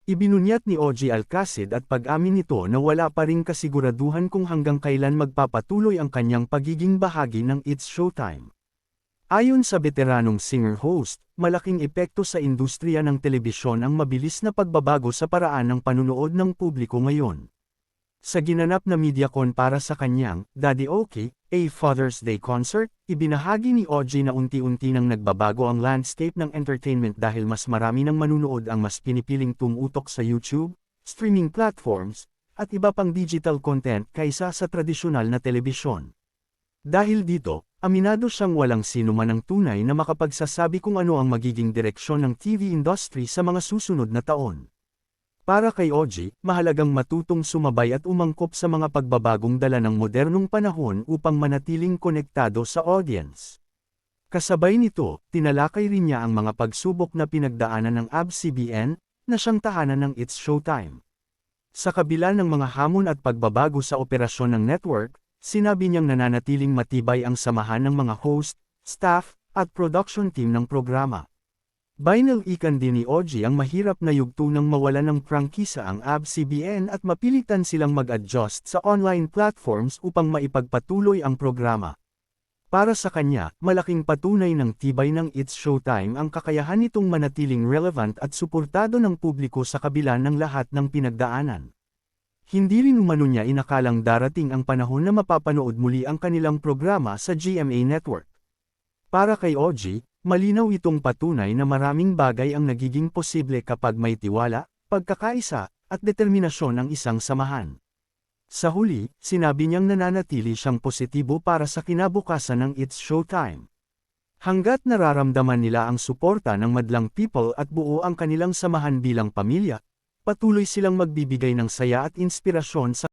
Ibinunyat ni OG Alcacid at pag-amin nito na wala pa ring kasiguraduhan kung hanggang kailan magpapatuloy ang kanyang pagiging bahagi ng It's Showtime. Ayon sa veteranong singer-host, malaking epekto sa industriya ng telebisyon ang mabilis na pagbabago sa paraan ng panunood ng publiko ngayon. Sa ginanap na MediaCon para sa kanyang Daddy Okay, a Father's Day concert, ibinahagi ni OG na unti-unti nang nagbabago ang landscape ng entertainment dahil mas marami ng manunood ang mas pinipiling tumutok sa YouTube, streaming platforms, at iba pang digital content kaysa sa tradisyonal na telebisyon. Dahil dito, aminado siyang walang sino man ang tunay na makapagsasabi kung ano ang magiging direksyon ng TV industry sa mga susunod na taon. Para kay OG, mahalagang matutong sumabay at umangkop sa mga pagbabagong dala ng modernong panahon upang manatiling konektado sa audience. Kasabay nito, tinalakay rin niya ang mga pagsubok na pinagdaanan ng ABS-CBN, na siyang tahanan ng It's Showtime. Sa kabila ng mga hamon at pagbabago sa operasyon ng network, sinabi niyang nananatiling matibay ang samahan ng mga host, staff, at production team ng programa. Binalikan din ni OG ang mahirap na yugto nang mawalan ng prangkisa ang ABS-CBN at mapilitan silang mag-adjust sa online platforms upang maipagpatuloy ang programa. Para sa kanya, malaking patunay ng tibay ng It's Showtime ang kakayahan nitong manatiling relevant at suportado ng publiko sa kabila ng lahat ng pinagdaanan. Hindi rin umano niya inakalang darating ang panahon na mapapanood muli ang kanilang programa sa GMA Network. Para kay OG, malinaw itong patunay na maraming bagay ang nagiging posible kapag may tiwala, pagkakaisa, at determinasyon ng isang samahan. Sa huli, sinabi niyang nananatili siyang positibo para sa kinabukasan ng It's Showtime. Hanggat nararamdaman nila ang suporta ng madlang people at buo ang kanilang samahan bilang pamilya, patuloy silang magbibigay ng saya at inspirasyon sa